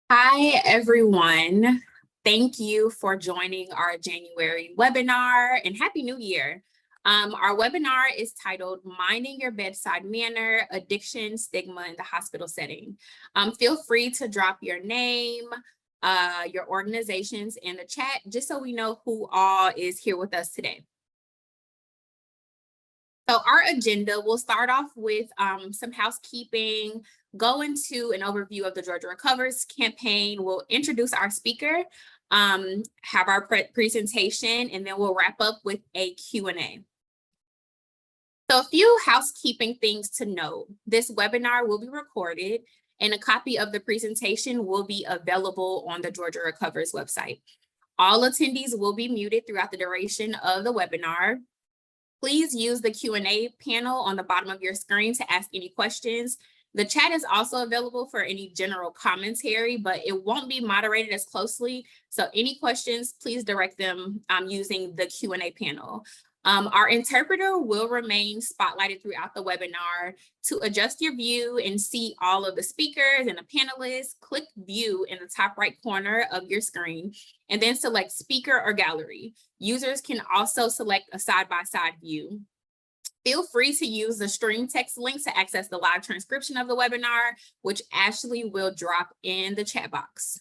Hi, everyone. Thank you for joining our January webinar and Happy New Year. Our webinar is titled Minding Your Bedside Manner, Addiction, Stigma in the Hospital Setting. Feel free to drop your name, your organizations in the chat, just so we know who all is here with us today. So our agenda will start off with some housekeeping, go into an overview of the Georgia Recovers campaign. We'll introduce our speaker, have our presentation, and then we'll wrap up with a Q&A. So a few housekeeping things to note. This webinar will be recorded and a copy of the presentation will be available on the Georgia Recovers website. All attendees will be muted throughout the duration of the webinar. Please use the Q&A panel on the bottom of your screen to ask any questions. The chat is also available for any general commentary, but it won't be moderated as closely. So any questions, please direct them using the Q&A panel. Our interpreter will remain spotlighted throughout the webinar. To adjust your view and see all of the speakers and the panelists, click view in the top right corner of your screen and then select speaker or gallery. Users can also select a side-by-side view. Feel free to use the stream text link to access the live transcription of the webinar, which Ashley will drop in the chat box.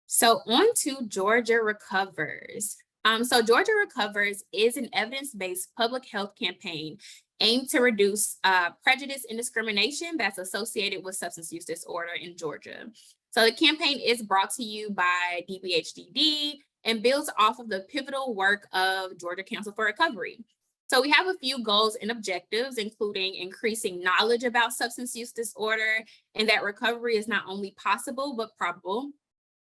So on to Georgia Recovers. So Georgia Recovers is an evidence-based public health campaign aimed to reduce prejudice and discrimination that's associated with substance use disorder in Georgia. So the campaign is brought to you by DBHDD and builds off of the pivotal work of Georgia Council for Recovery. So we have a few goals and objectives, including increasing knowledge about substance use disorder and that recovery is not only possible, but probable.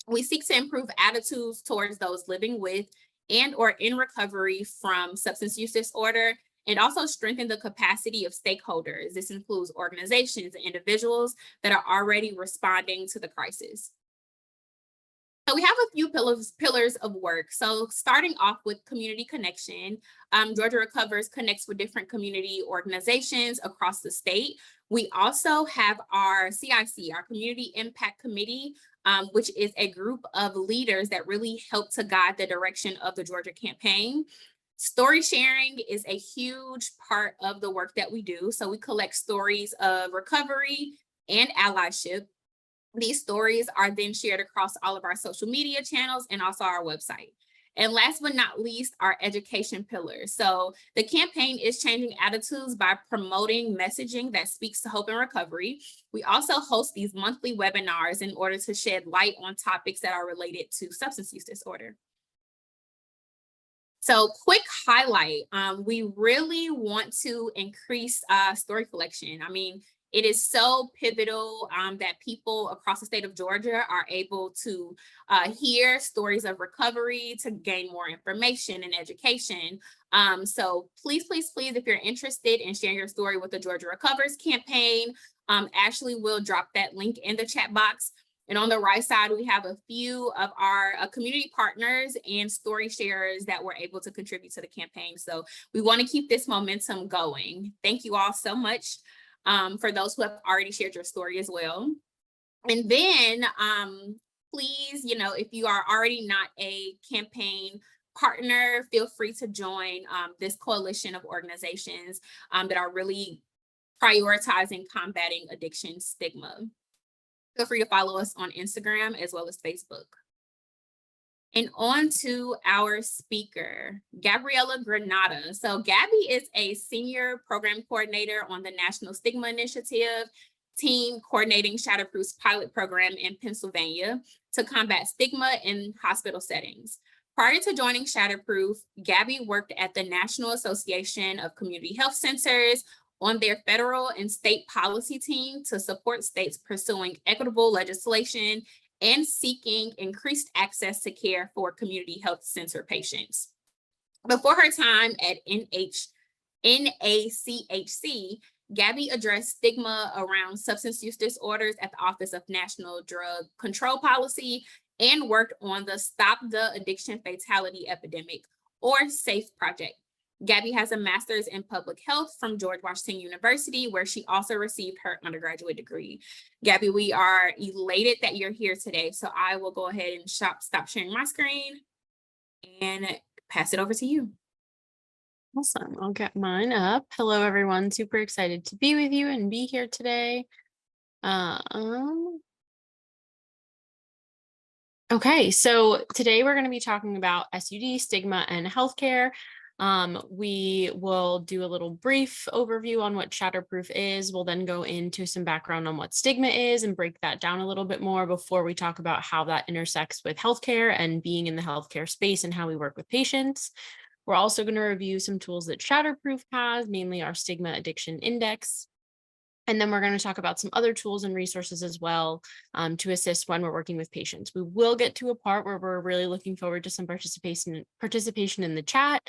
We seek to improve attitudes towards those living with and or in recovery from substance use disorder, and also strengthen the capacity of stakeholders. This includes organizations and individuals that are already responding to the crisis. So we have a few pillars of work. So starting off with community connection, Georgia Recovers connects with different community organizations across the state. We also have our CIC, our Community Impact Committee, which is a group of leaders that really help to guide the direction of the Georgia campaign. Story sharing is a huge part of the work that we do. So we collect stories of recovery and allyship. These stories are then shared across all of our social media channels and also our website. And last but not least, our education pillars. So the campaign is changing attitudes by promoting messaging that speaks to hope and recovery. We also host these monthly webinars in order to shed light on topics that are related to substance use disorder. So quick highlight, we really want to increase story collection. I mean, it is so pivotal that people across the state of Georgia are able to hear stories of recovery, to gain more information and education. So please, if you're interested in sharing your story with the Georgia Recovers campaign, Ashley will drop that link in the chat box. And on the right side, we have a few of our community partners and story sharers that were able to contribute to the campaign. So we want to keep this momentum going. Thank you all so much. For those who have already shared your story as well. And then please, if you are already not a campaign partner, feel free to join this coalition of organizations that are really prioritizing combating addiction stigma. Feel free to follow us on Instagram as well as Facebook. And on to our speaker, Gabriella Granada. So Gabby is a senior program coordinator on the National Stigma Initiative team coordinating Shatterproof's pilot program in Pennsylvania to combat stigma in hospital settings. Prior to joining Shatterproof, Gabby worked at the National Association of Community Health Centers on their federal and state policy team to support states pursuing equitable legislation and seeking increased access to care for community health center patients. Before her time at NACHC, Gabby addressed stigma around substance use disorders at the Office of National Drug Control Policy and worked on the Stop the Addiction Fatality Epidemic, or SAFE project. Gabby has a master's in public health from George Washington University, where she also received her undergraduate degree. Gabby, we are elated that you're here today. So I will go ahead and stop sharing my screen and pass it over to you. Awesome. I'll get mine up. Hello, everyone. Super excited to be with you and be here today. Okay, so today we're going to be talking about SUD, stigma, and healthcare. We will do a little brief overview on what shatterproof is. We'll then go into some background on what stigma is and break that down a little bit more before we talk about how that intersects with healthcare and being in the healthcare space and how we work with patients. We're also going to review some tools that Shatterproof has, mainly our Stigma Addiction Index. And then we're going to talk about some other tools and resources as well to assist when we're working with patients. We will get to a part where we're really looking forward to some participation in the chat.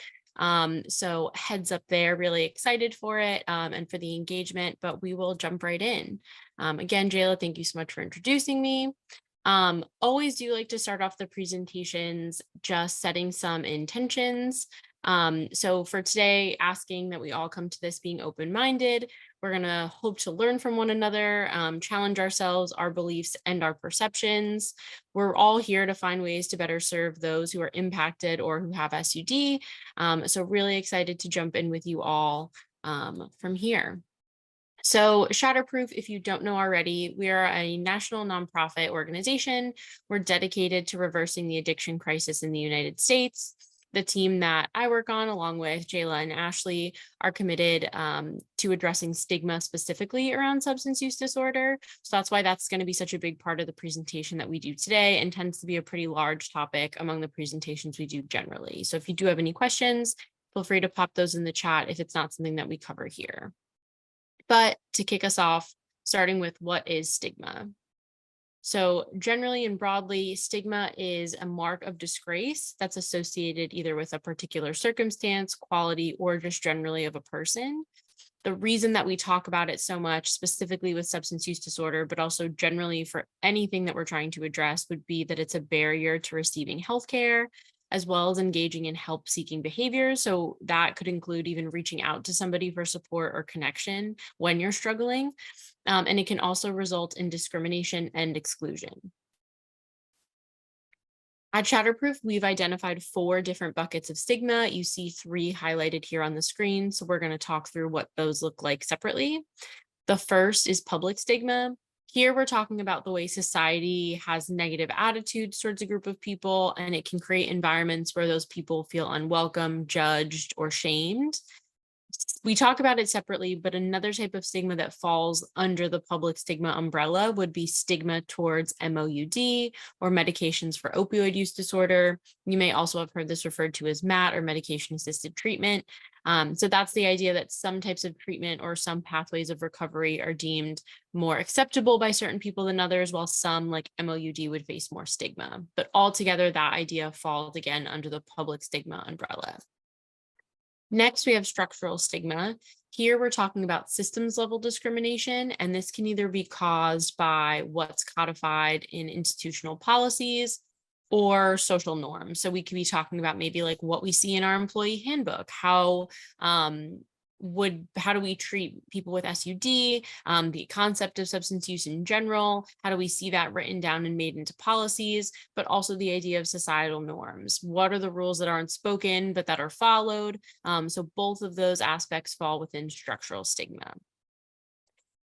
So heads up there, really excited for it and for the engagement, but we will jump right in. Again, Jayla, thank you so much for introducing me. Always do like to start off the presentations just setting some intentions. So for today, asking that we all come to this being open-minded. We're going to hope to learn from one another, challenge ourselves, our beliefs, and our perceptions. We're all here to find ways to better serve those who are impacted or who have SUD. So really excited to jump in with you all from here. So Shatterproof, if you don't know already, we are a national nonprofit organization. We're dedicated to reversing the addiction crisis in the United States. The team that I work on, along with Jayla and Ashley, are committed to addressing stigma specifically around substance use disorder. So that's why that's going to be such a big part of the presentation that we do today and tends to be a pretty large topic among the presentations we do generally. So if you do have any questions, feel free to pop those in the chat if it's not something that we cover here. But to kick us off, starting with what is stigma? So generally and broadly, stigma is a mark of disgrace that's associated either with a particular circumstance, quality, or just generally of a person. The reason that we talk about it so much, specifically with substance use disorder, but also generally for anything that we're trying to address, would be that it's a barrier to receiving healthcare, as well as engaging in help-seeking behaviors. So that could include even reaching out to somebody for support or connection when you're struggling. And it can also result in discrimination and exclusion. At Shatterproof, we've identified 4 different buckets of stigma. You see 3 highlighted here on the screen. So we're going to talk through what those look like separately. The first is public stigma. Here we're talking about the way society has negative attitudes towards a group of people, and it can create environments where those people feel unwelcome, judged, or shamed. We talk about it separately, but another type of stigma that falls under the public stigma umbrella would be stigma towards MOUD or medications for opioid use disorder. You may also have heard this referred to as MAT or medication-assisted treatment. So that's the idea that some types of treatment or some pathways of recovery are deemed more acceptable by certain people than others, while some, like MOUD, would face more stigma. But altogether, that idea falls again under the public stigma umbrella. Next, we have structural stigma. Here, we're talking about systems level discrimination, and this can either be caused by what's codified in institutional policies or social norms. So we could be talking about maybe like what we see in our employee handbook, how do we treat people with SUD, the concept of substance use in general, how do we see that written down and made into policies, but also the idea of societal norms. What are the rules that aren't spoken, but that are followed? So both of those aspects fall within structural stigma.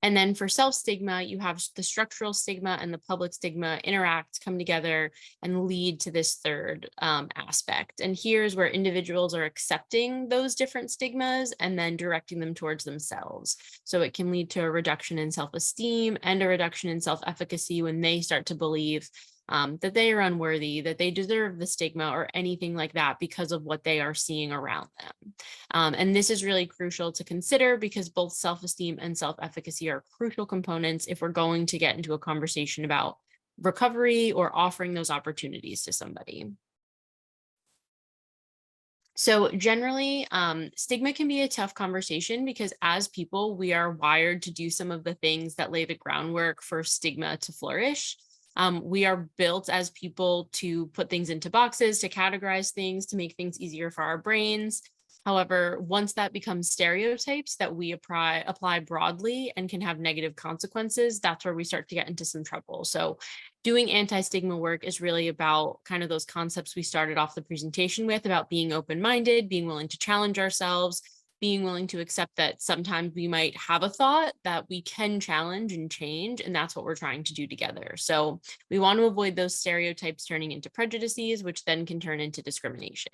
And then for self-stigma, you have the structural stigma and the public stigma interact, come together, and lead to this third aspect. And here's where individuals are accepting those different stigmas and then directing them towards themselves. So it can lead to a reduction in self-esteem and a reduction in self-efficacy when they start to believe that they are unworthy, that they deserve the stigma or anything like that because of what they are seeing around them. And this is really crucial to consider because both self-esteem and self-efficacy are crucial components if we're going to get into a conversation about recovery or offering those opportunities to somebody. So generally, stigma can be a tough conversation because as people, we are wired to do some of the things that lay the groundwork for stigma to flourish. We are built as people to put things into boxes, to categorize things, to make things easier for our brains. However, once that becomes stereotypes that we apply broadly and can have negative consequences, that's where we start to get into some trouble. So doing anti-stigma work is really about kind of those concepts we started off the presentation with, about being open-minded, being willing to challenge ourselves, being willing to accept that sometimes we might have a thought that we can challenge and change, and that's what we're trying to do together. So we want to avoid those stereotypes turning into prejudices, which then can turn into discrimination.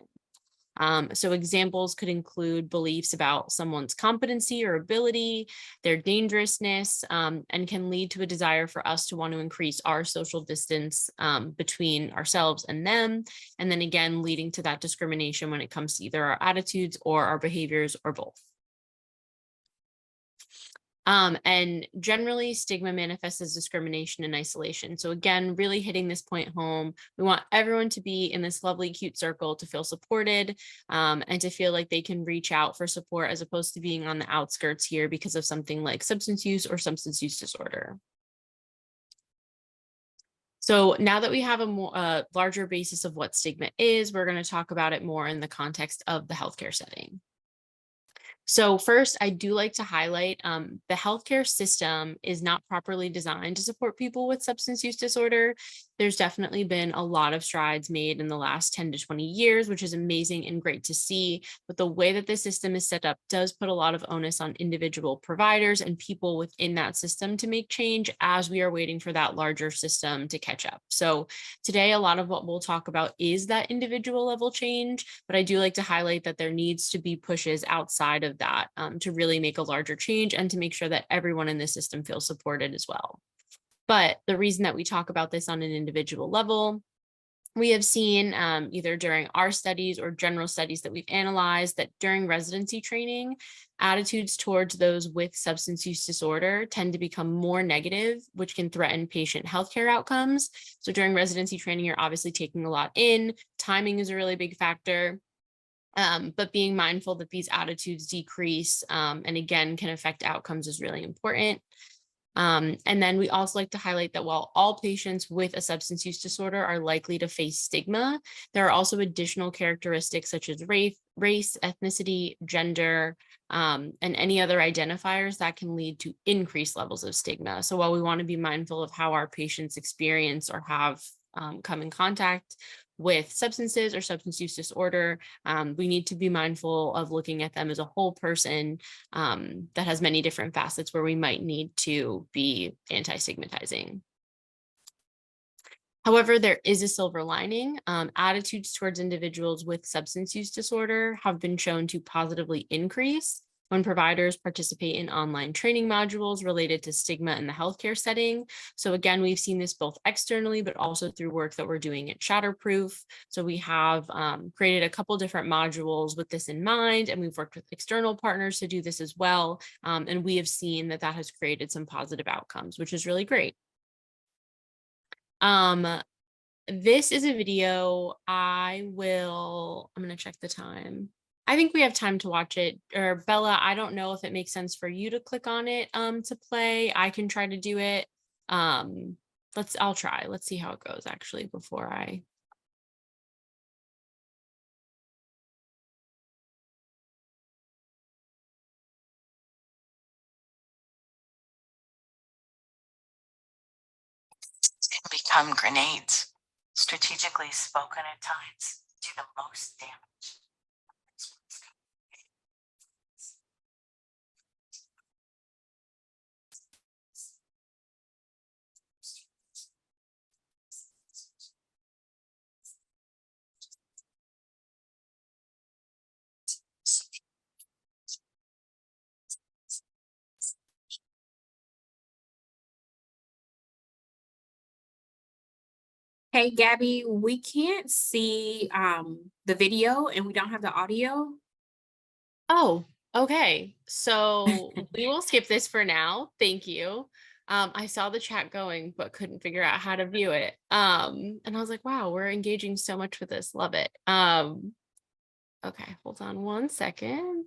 So examples could include beliefs about someone's competency or ability, their dangerousness, and can lead to a desire for us to want to increase our social distance between ourselves and them. And then again, leading to that discrimination when it comes to either our attitudes or our behaviors or both. And generally, stigma manifests as discrimination and isolation. So again, really hitting this point home, we want everyone to be in this lovely, cute circle to feel supported and to feel like they can reach out for support as opposed to being on the outskirts here because of something like substance use or substance use disorder. So now that we have a larger basis of what stigma is, we're going to talk about it more in the context of the healthcare setting. So first, I do like to highlight the healthcare system is not properly designed to support people with substance use disorder. There's definitely been a lot of strides made in the last 10 to 20 years, which is amazing and great to see. But the way that the system is set up does put a lot of onus on individual providers and people within that system to make change as we are waiting for that larger system to catch up. So today, a lot of what we'll talk about is that individual level change, but I do like to highlight that there needs to be pushes outside of that to really make a larger change and to make sure that everyone in the system feels supported as well. But the reason that we talk about this on an individual level, we have seen either during our studies or general studies that we've analyzed that during residency training, attitudes towards those with substance use disorder tend to become more negative, which can threaten patient healthcare outcomes. So during residency training, you're obviously taking a lot in. Timing is a really big factor. But being mindful that these attitudes decrease and again can affect outcomes is really important. And then we also like to highlight that while all patients with a substance use disorder are likely to face stigma, there are also additional characteristics such as race, ethnicity, gender, and any other identifiers that can lead to increased levels of stigma. So while we want to be mindful of how our patients experience or have come in contact with substances or substance use disorder, we need to be mindful of looking at them as a whole person that has many different facets where we might need to be anti-stigmatizing. However, there is a silver lining. Attitudes towards individuals with substance use disorder have been shown to positively increase when providers participate in online training modules related to stigma in the healthcare setting. So again, we've seen this both externally, but also through work that we're doing at Shatterproof. So we have created a couple different modules with this in mind, and we've worked with external partners to do this as well. And we have seen that that has created some positive outcomes, which is really great. This is a video. I'm going to check the time. I think we have time to watch it. Or Bella, I don't know if it makes sense for you to click on it to play. I can try to do it. I'll try. Let's see how it goes actually before I. Become grenades, strategically spoken at times, do the most damage. Hey, Gabby, we can't see the video and we don't have the audio. Oh, okay. So we will skip this for now. Thank you. I saw the chat going, but couldn't figure out how to view it. And I was like, wow, we're engaging so much with this. Love it. Okay, hold on one second.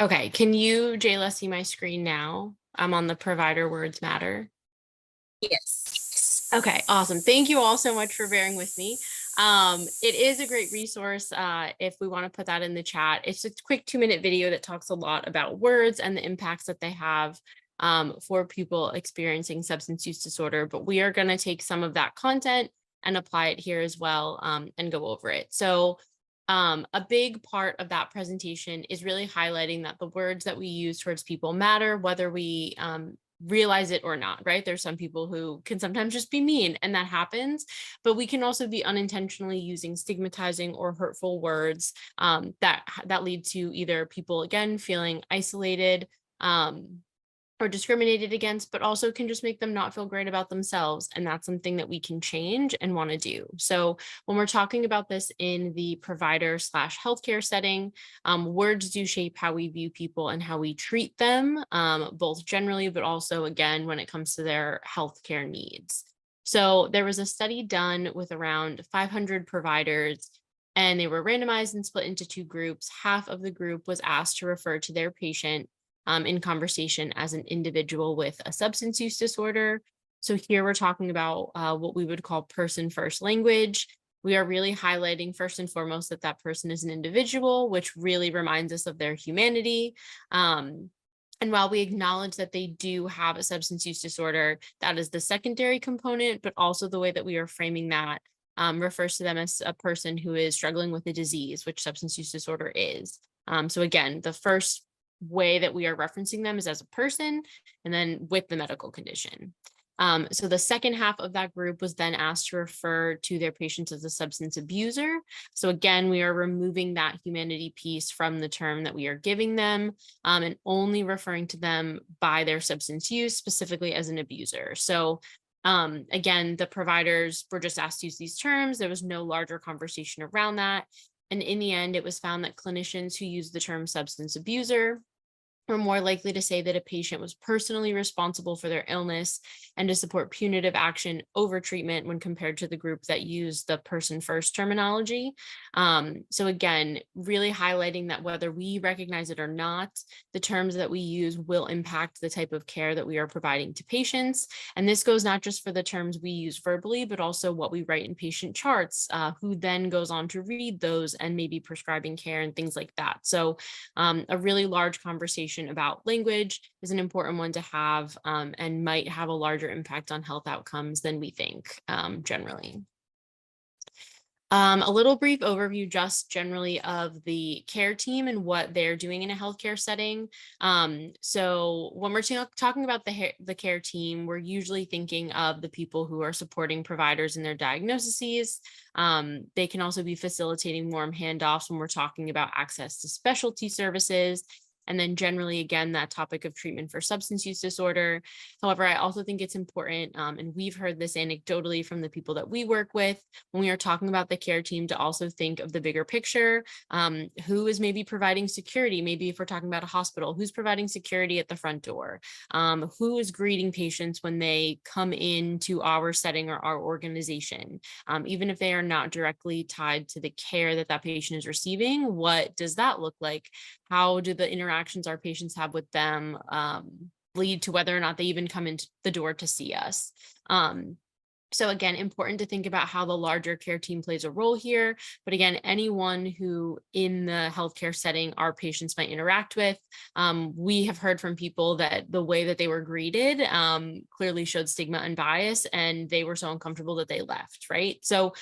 Okay, can you, Jayla, see my screen now? I'm on the provider words matter. Yes. Okay, awesome. Thank you all so much for bearing with me. It is a great resource if we want to put that in the chat. It's a quick 2-minute video that talks a lot about words and the impacts that they have for people experiencing substance use disorder. But we are going to take some of that content and apply it here as well and go over it. So a big part of that presentation is really highlighting that the words that we use towards people matter, whether we realize it or not, right? There's some people who can sometimes just be mean, and that happens, but we can also be unintentionally using stigmatizing or hurtful words that lead to either people, again, feeling isolated, or discriminated against, but also can just make them not feel great about themselves. And that's something that we can change and want to do. So when we're talking about this in the provider/healthcare setting, words do shape how we view people and how we treat them, both generally, but also, again, when it comes to their healthcare needs. So there was a study done with around 500 providers, and they were randomized and split into 2 groups. Half of the group was asked to refer to their patient in conversation as an individual with a substance use disorder. So here we're talking about what we would call person first language. We are really highlighting first and foremost that that person is an individual, which really reminds us of their humanity. And while we acknowledge that they do have a substance use disorder, that is the secondary component, but also the way that we are framing that refers to them as a person who is struggling with a disease, which substance use disorder is. So again, the first way that we are referencing them is as a person, and then with the medical condition. So the second half of that group was then asked to refer to their patients as a substance abuser. So again, we are removing that humanity piece from the term that we are giving them, and only referring to them by their substance use, specifically as an abuser. So again, the providers were just asked to use these terms. There was no larger conversation around that. And in the end, it was found that clinicians who use the term substance abuser were more likely to say that a patient was personally responsible for their illness and to support punitive action over treatment when compared to the group that used the person first terminology. So again, really highlighting that whether we recognize it or not, the terms that we use will impact the type of care that we are providing to patients. And this goes not just for the terms we use verbally, but also what we write in patient charts, who then goes on to read those and maybe prescribing care and things like that. So a really large conversation about language is an important one to have, and might have a larger impact on health outcomes than we think generally. A little brief overview just generally of the care team and what they're doing in a healthcare setting. So when we're talking about the care team, we're usually thinking of the people who are supporting providers in their diagnoses. They can also be facilitating warm handoffs when we're talking about access to specialty services. And then generally, again, that topic of treatment for substance use disorder. However, I also think it's important, and we've heard this anecdotally from the people that we work with, when we are talking about the care team, to also think of the bigger picture. Who is maybe providing security? Maybe if we're talking about a hospital, who's providing security at the front door? Who is greeting patients when they come into our setting or our organization? Even if they are not directly tied to the care that that patient is receiving, what does that look like? How do the interactions our patients have with them lead to whether or not they even come into the door to see us? So again, important to think about how the larger care team plays a role here. But again, anyone who in the healthcare setting our patients might interact with, we have heard from people that the way that they were greeted clearly showed stigma and bias, and they were so uncomfortable that they left, right? So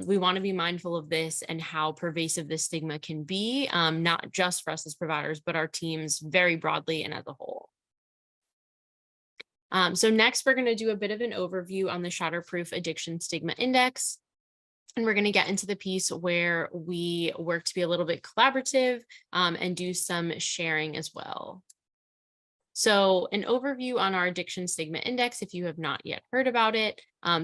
we want to be mindful of this and how pervasive this stigma can be, not just for us as providers, but our teams very broadly and as a whole. So next, we're going to do a bit of an overview on the Shatterproof Addiction Stigma Index. And we're going to get into the piece where we work to be a little bit collaborative and do some sharing as well. So an overview on our Addiction Stigma Index, if you have not yet heard about it.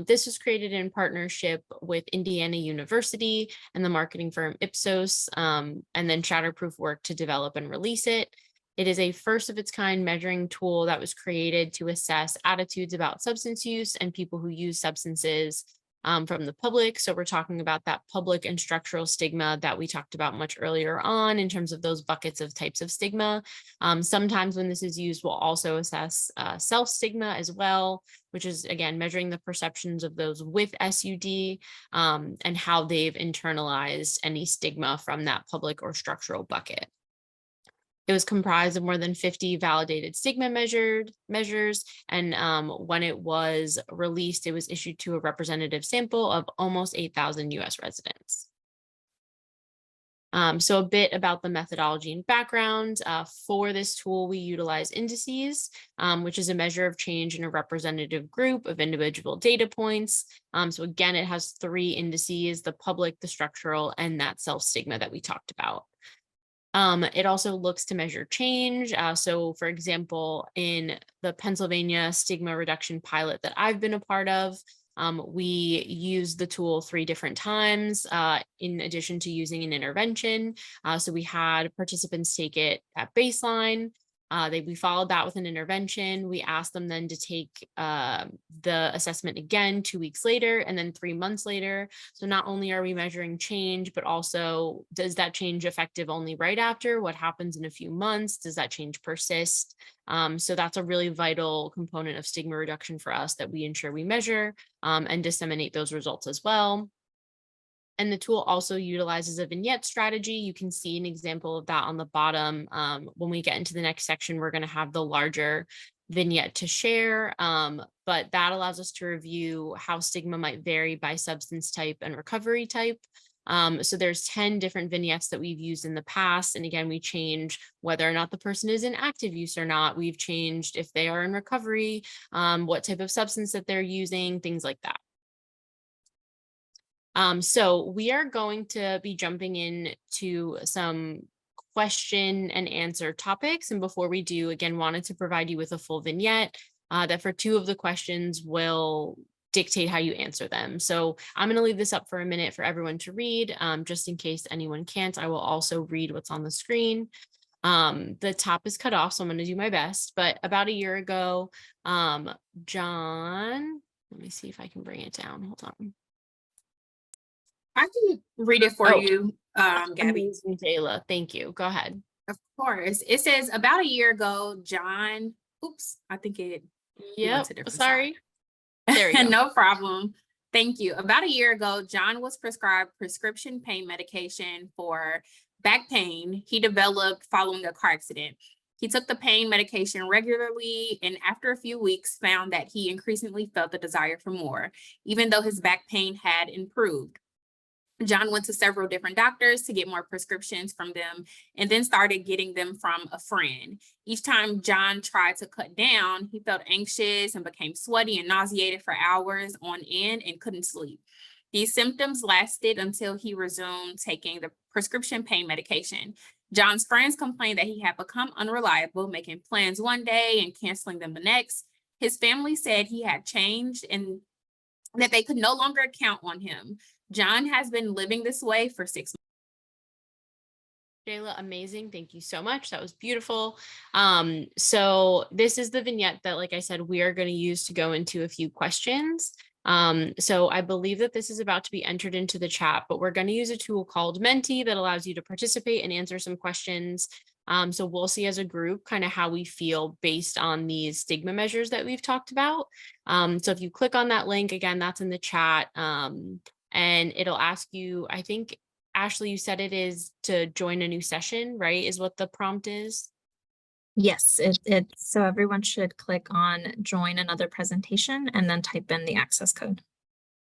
This was created in partnership with Indiana University and the marketing firm Ipsos, and then Shatterproof worked to develop and release it. It is a first of its kind measuring tool that was created to assess attitudes about substance use and people who use substances. from the public. So we're talking about that public and structural stigma that we talked about much earlier on in terms of those buckets of types of stigma. Sometimes when this is used, we'll also assess self-stigma as well, which is, again, measuring the perceptions of those with SUD and how they've internalized any stigma from that public or structural bucket. It was comprised of more than 50 validated stigma measures. And when it was released, it was issued to a representative sample of almost 8,000 US residents. So a bit about the methodology and background. For this tool, we utilize indices, which is a measure of change in a representative group of individual data points. So again, it has 3 indices: the public, the structural, and that self-stigma that we talked about. It also looks to measure change. So for example, in the Pennsylvania stigma reduction pilot that I've been a part of, we used the tool 3 different times in addition to using an intervention. So we had participants take it at baseline. We followed that with an intervention. We asked them then to take the assessment again 2 weeks later and then 3 months later. So not only are we measuring change, but also, does that change effective only right after? What happens in a few months? Does that change persist? So that's a really vital component of stigma reduction for us, that we ensure we measure and disseminate those results as well. And the tool also utilizes a vignette strategy. You can see an example of that on the bottom. When we get into the next section, we're going to have the larger vignette to share, but that allows us to review how stigma might vary by substance type and recovery type. So there's 10 different vignettes that we've used in the past. And again, we change whether or not the person is in active use or not. We've changed if they are in recovery, what type of substance that they're using, things like that. So we are going to be jumping into some question and answer topics. And before we do, again, wanted to provide you with a full vignette that for 2 of the questions will dictate how you answer them. So I'm going to leave this up for a minute for everyone to read, just in case anyone can't. I will also read what's on the screen. The top is cut off, so I'm going to do my best. But about a year ago, John, let me see if I can bring it down. Hold on. I can read it for you, Gabby. Amazing, Jayla. Thank you. Go ahead. Of course. It says, about a year ago, John, oops, I think it Yep. went to Sorry. There we go. No problem. Thank you. About a year ago, John was prescribed prescription pain medication for back pain he developed following a car accident. He took the pain medication regularly, and after a few weeks found that he increasingly felt the desire for more, even though his back pain had improved. John went to several different doctors to get more prescriptions from them, and then started getting them from a friend. Each time John tried to cut down, he felt anxious and became sweaty and nauseated for hours on end and couldn't sleep. These symptoms lasted until he resumed taking the prescription pain medication. John's friends complained that he had become unreliable, making plans one day and canceling them the next. His family said he had changed and that they could no longer count on him. John has been living this way for 6 months. Jayla, amazing. Thank you so much. That was beautiful. So this is the vignette that, like I said, we are going to use to go into a few questions. So I believe that this is about to be entered into the chat, but we're going to use a tool called Menti that allows you to participate and answer some questions. So we'll see as a group kind of how we feel based on these stigma measures that we've talked about. So if you click on that link, again, that's in the chat. And it'll ask you, I think, Ashley, you said it is to join a new session, right? Is what the prompt is? Yes, so everyone should click on join another presentation and then type in the access code.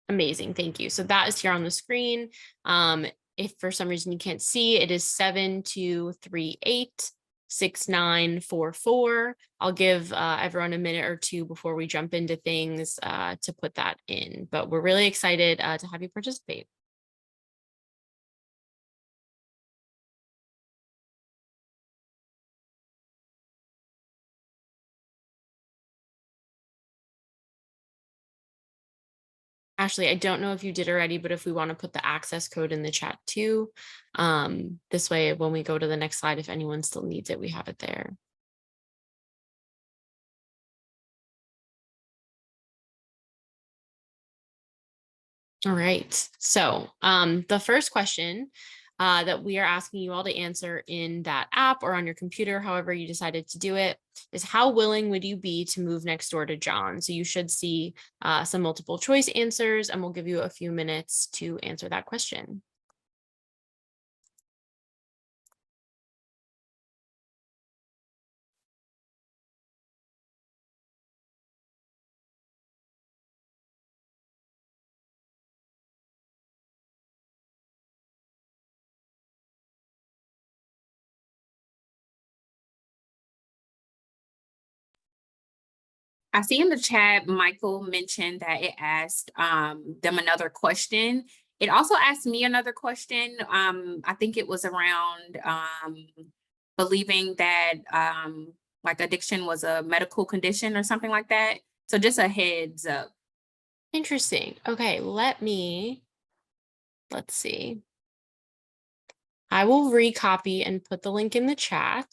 Amazing, thank you. So that is here on the screen. If for some reason you can't see, it is 7238-6944. I'll give everyone a minute or two before we jump into things to put that in, but we're really excited to have you participate. Ashley, I don't know if you did already, but if we want to put the access code in the chat too, this way, when we go to the next slide, if anyone still needs it, we have it there. All right. So the first question that we are asking you all to answer in that app or on your computer, however you decided to do it, is how willing would you be to move next door to John? So you should see some multiple choice answers, and we'll give you a few minutes to answer that question. I see in the chat, Michael mentioned that it asked them another question. It also asked me another question. I think it was around believing that like addiction was a medical condition or something like that. So just a heads up. Interesting. Okay, let's see. I will recopy and put the link in the chat.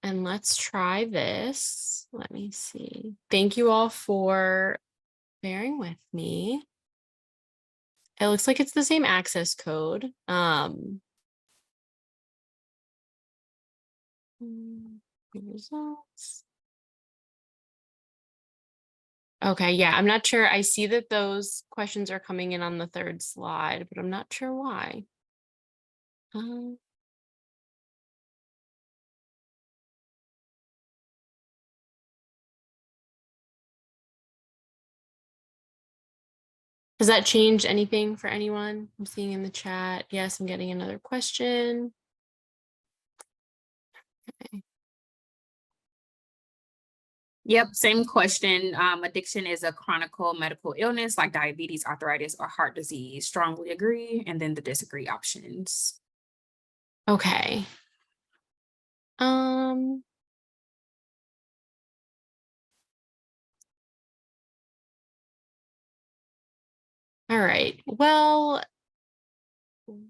And let's try this. Let me see. Thank you all for bearing with me. It looks like it's the same access code. Results. Okay, yeah, I'm not sure. I see that those questions are coming in on the third slide, but I'm not sure why. Does that change anything for anyone? I'm seeing in the chat. Yes, I'm getting another question. Okay. Yep, same question. Addiction is a chronic medical illness like diabetes, arthritis, or heart disease. Strongly agree. And then the disagree options. Okay. All right. Well,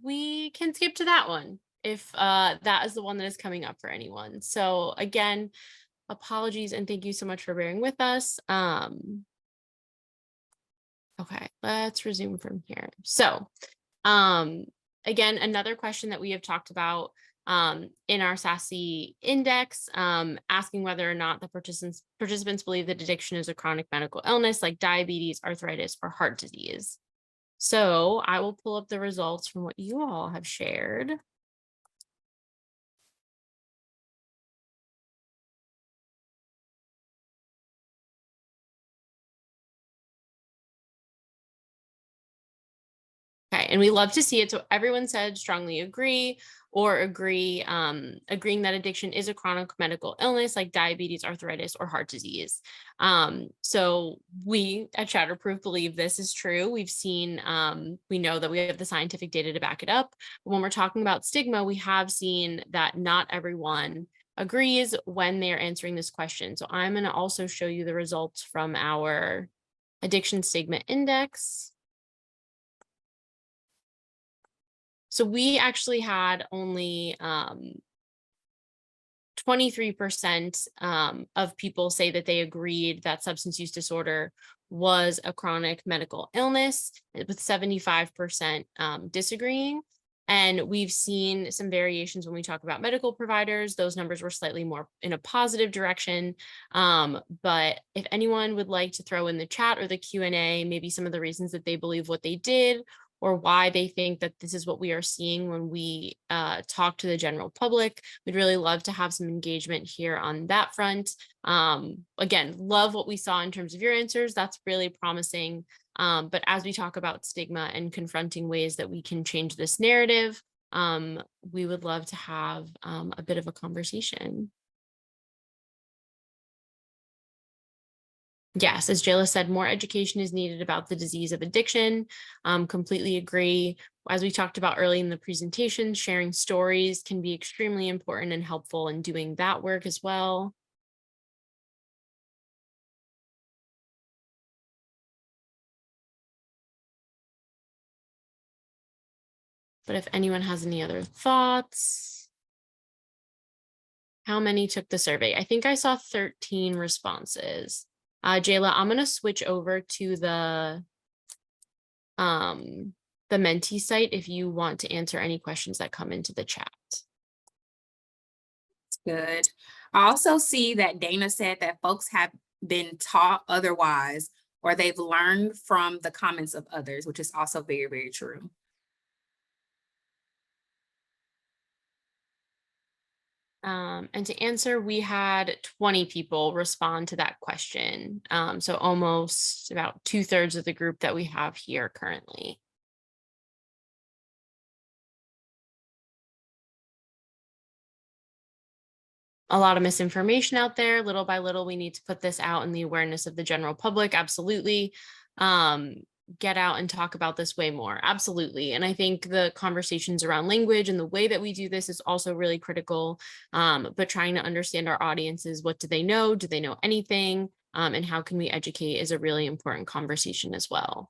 we can skip to that one if that is the one that is coming up for anyone. So again, apologies and thank you so much for bearing with us. Okay, let's resume from here. So again, another question that we have talked about in our SASE index, asking whether or not the participants believe that addiction is a chronic medical illness like diabetes, arthritis, or heart disease. So I will pull up the results from what you all have shared. Okay, and we love to see it. So everyone said strongly agree or agreeing that addiction is a chronic medical illness like diabetes, arthritis, or heart disease. So we at Shatterproof believe this is true. We've seen, we know that we have the scientific data to back it up. But when we're talking about stigma, we have seen that not everyone agrees when they're answering this question. So I'm going to also show you the results from our addiction stigma index. So we actually had only 23% of people say that they agreed that substance use disorder was a chronic medical illness, with 75% disagreeing. And we've seen some variations when we talk about medical providers. Those numbers were slightly more in a positive direction. But if anyone would like to throw in the chat or the Q&A, maybe some of the reasons that they believe what they did, or why they think that this is what we are seeing when we talk to the general public. We'd really love to have some engagement here on that front. Again, love what we saw in terms of your answers. That's really promising. But as we talk about stigma and confronting ways that we can change this narrative, we would love to have a bit of a conversation. Yes, as Jayla said, more education is needed about the disease of addiction. Completely agree. As we talked about early in the presentation, sharing stories can be extremely important and helpful in doing that work as well. But if anyone has any other thoughts, how many took the survey? I think I saw 13 responses. Jayla, I'm going to switch over to the the Menti site if you want to answer any questions that come into the chat. Good. I also see that Dana said that folks have been taught otherwise, or they've learned from the comments of others, which is also very, very true. And to answer, we had 20 people respond to that question. So almost about 2/3 of the group that we have here currently. A lot of misinformation out there. Little by little, we need to put this out in the awareness of the general public. Absolutely. Get out and talk about this way more. Absolutely. And I think the conversations around language and the way that we do this is also really critical. But trying to understand our audiences, what do they know? Do they know anything? And how can we educate is a really important conversation as well.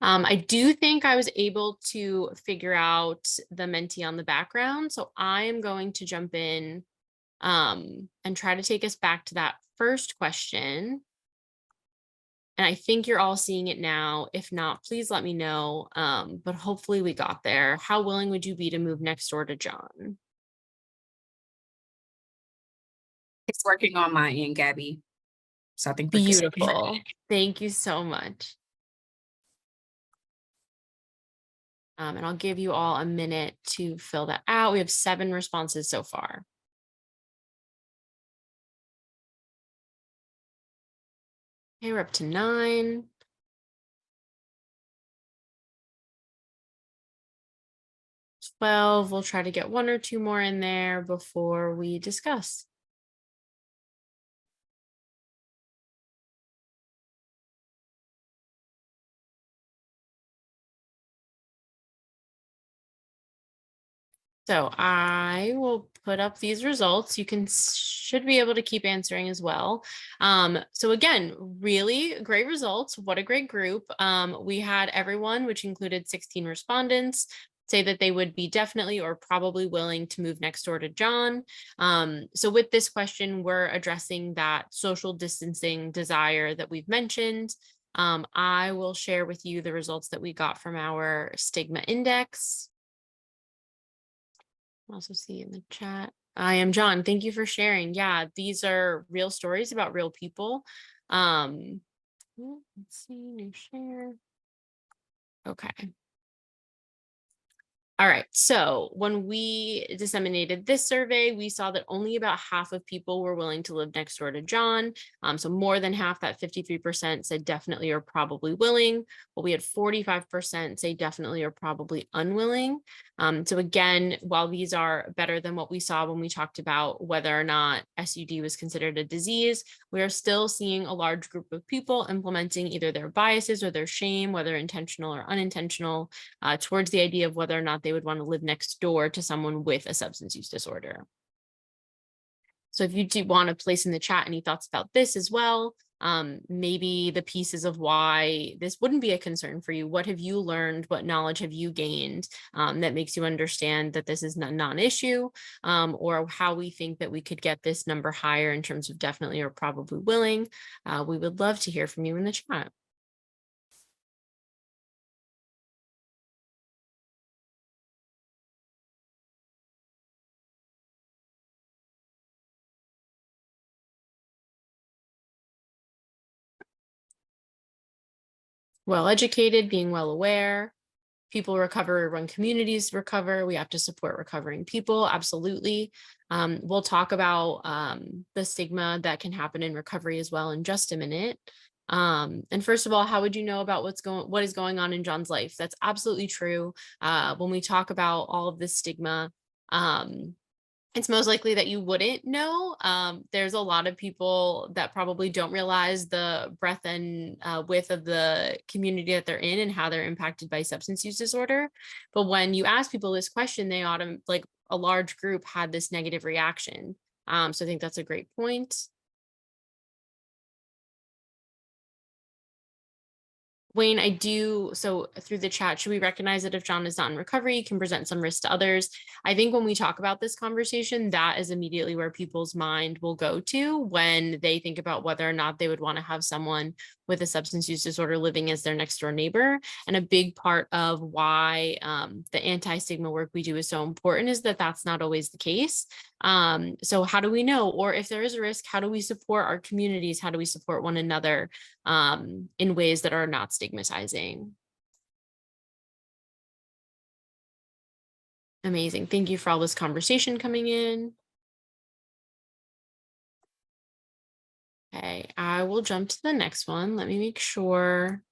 I do think I was able to figure out the Menti on the background. So I am going to jump in and try to take us back to that first question. And I think you're all seeing it now. If not, please let me know. But hopefully we got there. How willing would you be to move next door to John? It's working on my end, Gabby. So I think we're good. Beautiful. Thank you so much. And I'll give you all a minute to fill that out. We have 7 responses so far. Okay, we're up to 9. 12. We'll try to get 1 or 2 more in there before we discuss. So I will put up these results. You should be able to keep answering as well. So again, really great results. What a great group. We had everyone, which included 16 respondents, say that they would be definitely or probably willing to move next door to John. So with this question, we're addressing that social distancing desire that we've mentioned. I will share with you the results that we got from our stigma index. Also see in the chat. I am John. Thank you for sharing. Yeah, these are real stories about real people. Let's see, new share. Okay. All right, so when we disseminated this survey, we saw that only about half of people were willing to live next door to John. So more than half, that 53% said definitely or probably willing, but we had 45% say definitely or probably unwilling. So again, while these are better than what we saw when we talked about whether or not SUD was considered a disease, we are still seeing a large group of people implementing either their biases or their shame, whether intentional or unintentional, towards the idea of whether or not they would want to live next door to someone with a substance use disorder. So if you do want to place in the chat any thoughts about this as well, maybe the pieces of why this wouldn't be a concern for you. What have you learned? What knowledge have you gained that makes you understand that this is not a non-issue, or how we think that we could get this number higher in terms of definitely or probably willing? We would love to hear from you in the chat. Well educated, being well aware, people recover when communities recover. We have to support recovering people. Absolutely. We'll talk about the stigma that can happen in recovery as well in just a minute. And first of all, how would you know about what is going on in John's life? That's absolutely true. When we talk about all of this stigma, it's most likely that you wouldn't know. There's a lot of people that probably don't realize the breadth and width of the community that they're in and how they're impacted by substance use disorder. But when you ask people this question, they like a large group had this negative reaction. So I think that's a great point. Wayne, so through the chat, should we recognize that if John is not in recovery, can present some risk to others? I think when we talk about this conversation, that is immediately where people's mind will go to when they think about whether or not they would want to have someone with a substance use disorder living as their next door neighbor. And a big part of why the anti-stigma work we do is so important is that that's not always the case. So how do we know? Or if there is a risk, how do we support our communities? How do we support one another in ways that are not stigmatizing? Amazing. Thank you for all this conversation coming in. Okay, I will jump to the next one. Let me make sure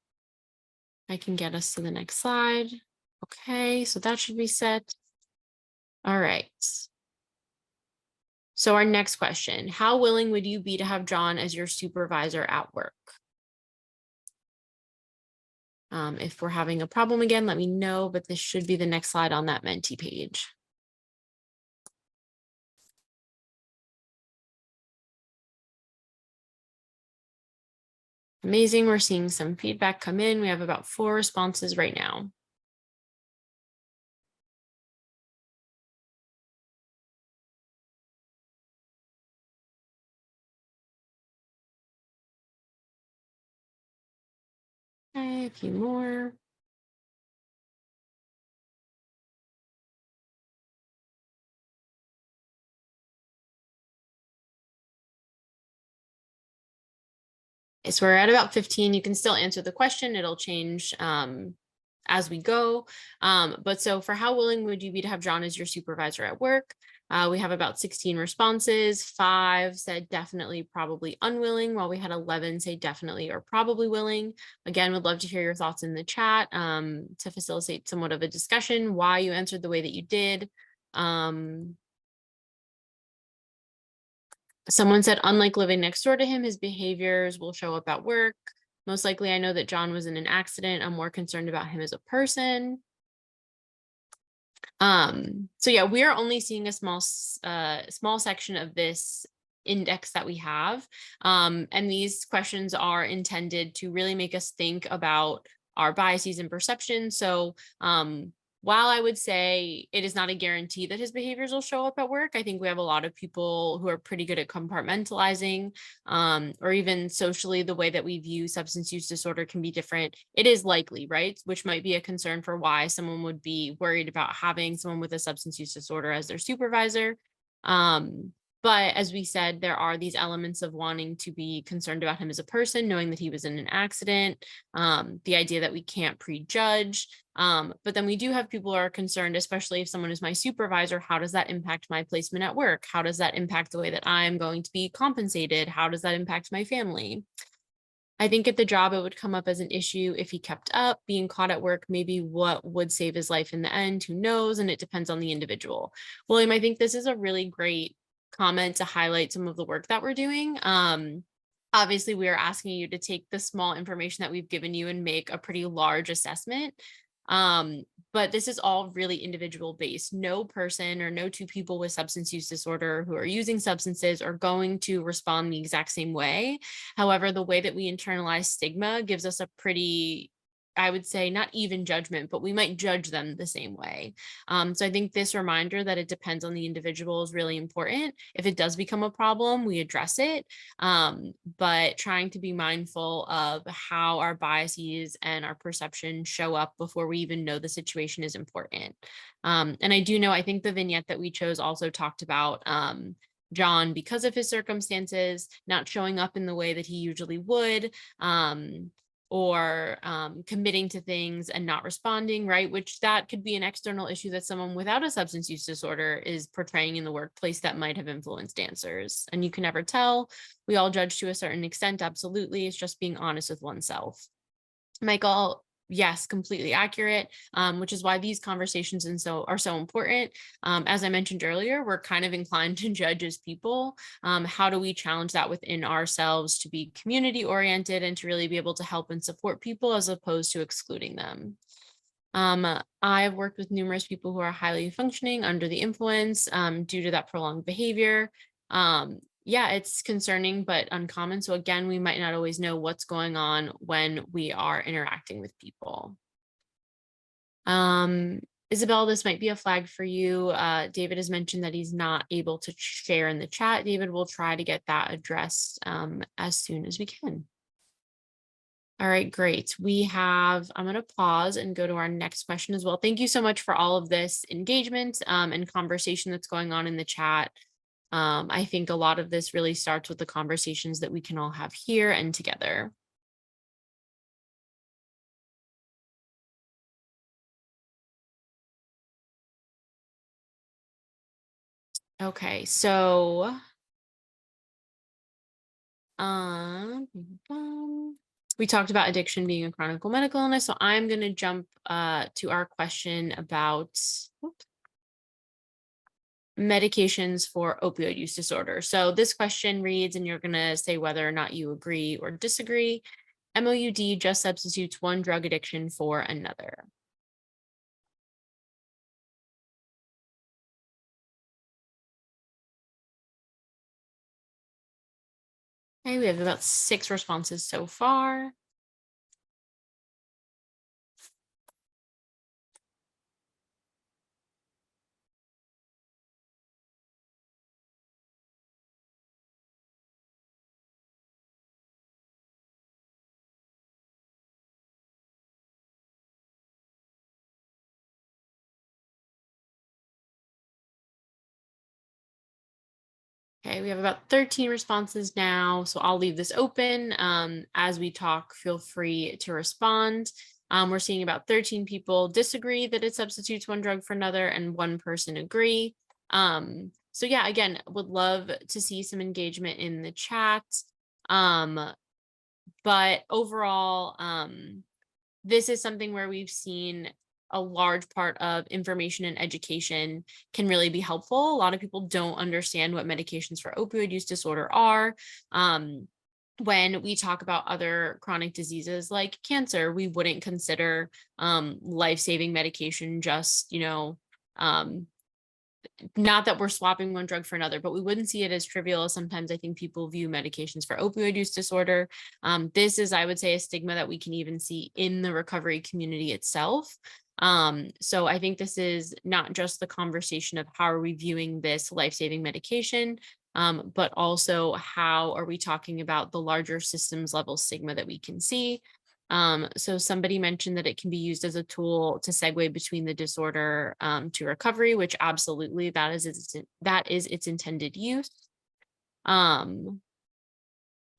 I can get us to the next slide. Okay, so that should be set. All right. So our next question, how willing would you be to have John as your supervisor at work? If we're having a problem again, let me know, but this should be the next slide on that Menti page. Amazing, we're seeing some feedback come in. We have about 4 responses right now. Okay, a few more. So we're at about 15. You can still answer the question. It'll change as we go. But so for how willing would you be to have John as your supervisor at work? We have about 16 responses. 5 said definitely, probably unwilling, while we had 11 say definitely or probably willing. Again, would love to hear your thoughts in the chat to facilitate somewhat of a discussion, why you answered the way that you did. Someone said, unlike living next door to him, his behaviors will show up at work. Most likely, I know that John was in an accident. I'm more concerned about him as a person. So yeah, we are only seeing a small section of this index that we have. And these questions are intended to really make us think about our biases and perceptions. So while I would say it is not a guarantee that his behaviors will show up at work, I think we have a lot of people who are pretty good at compartmentalizing, or even socially, the way that we view substance use disorder can be different. It is likely, right? Which might be a concern for why someone would be worried about having someone with a substance use disorder as their supervisor. But as we said, there are these elements of wanting to be concerned about him as a person, knowing that he was in an accident, the idea that we can't prejudge. But then we do have people who are concerned, especially if someone is my supervisor, how does that impact my placement at work? How does that impact the way that I'm going to be compensated? How does that impact my family? I think at the job, it would come up as an issue if he kept up being caught at work, maybe what would save his life in the end, who knows? And it depends on the individual. William, I think this is a really great comment to highlight some of the work that we're doing. Obviously, we are asking you to take the small information that we've given you and make a pretty large assessment. But this is all really individual based. No person or no 2 people with substance use disorder who are using substances are going to respond the exact same way. However, the way that we internalize stigma gives us a pretty, I would say, not even judgment, but we might judge them the same way. So I think this reminder that it depends on the individual is really important. If it does become a problem, we address it, but trying to be mindful of how our biases and our perception show up before we even know the situation is important. And I do know, I think the vignette that we chose also talked about John, because of his circumstances, not showing up in the way that he usually would, or committing to things and not responding, right? Which that could be an external issue that someone without a substance use disorder is portraying in the workplace that might have influenced dancers. And you can never tell. We all judge to a certain extent, absolutely. It's just being honest with oneself. Michael, yes, completely accurate, which is why these conversations are so important. As I mentioned earlier, we're kind of inclined to judge as people. How do we challenge that within ourselves to be community oriented and to really be able to help and support people as opposed to excluding them? I've worked with numerous people who are highly functioning under the influence due to that prolonged behavior. Yeah, it's concerning, but uncommon. So again, we might not always know what's going on when we are interacting with people. Isabel, this might be a flag for you. David has mentioned that he's not able to share in the chat. David will try to get that addressed as soon as we can. All right, great. I'm going to pause and go to our next question as well. Thank you so much for all of this engagement and conversation that's going on in the chat. I think a lot of this really starts with the conversations that we can all have here and together. Okay, so we talked about addiction being a chronic medical illness, so I'm going to jump to our question about medications for opioid use disorder. So this question reads, and you're going to say whether or not you agree or disagree. MOUD just substitutes one drug addiction for another. Okay, we have about 6 responses so far. Okay, we have about 13 responses now, so I'll leave this open. As we talk, feel free to respond. We're seeing about 13 people disagree that it substitutes one drug for another and 1 person agree. So yeah, again, would love to see some engagement in the chat. But overall, this is something where we've seen a large part of information and education can really be helpful. A lot of people don't understand what medications for opioid use disorder are. When we talk about other chronic diseases like cancer, we wouldn't consider life-saving medication just, not that we're swapping one drug for another, but we wouldn't see it as trivial as sometimes I think people view medications for opioid use disorder. This is, I would say, a stigma that we can even see in the recovery community itself. So I think this is not just the conversation of how are we viewing this life-saving medication, but also how are we talking about the larger systems level stigma that we can see. So somebody mentioned that it can be used as a tool to segue between the disorder to recovery, which absolutely that is its intended use.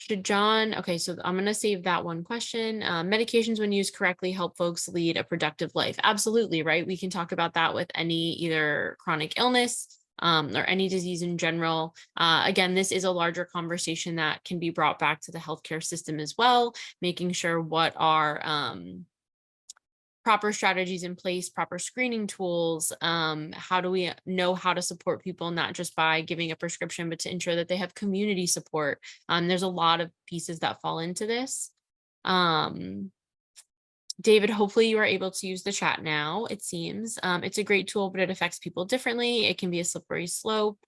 Okay, so I'm going to save that one question. Medications when used correctly help folks lead a productive life. Absolutely, right? We can talk about that with any either chronic illness or any disease in general. Again, this is a larger conversation that can be brought back to the healthcare system as well, making sure what are proper strategies in place, proper screening tools. How do we know how to support people, not just by giving a prescription, but to ensure that they have community support. There's a lot of pieces that fall into this. David, hopefully you are able to use the chat now, it seems. It's a great tool, but it affects people differently. It can be a slippery slope.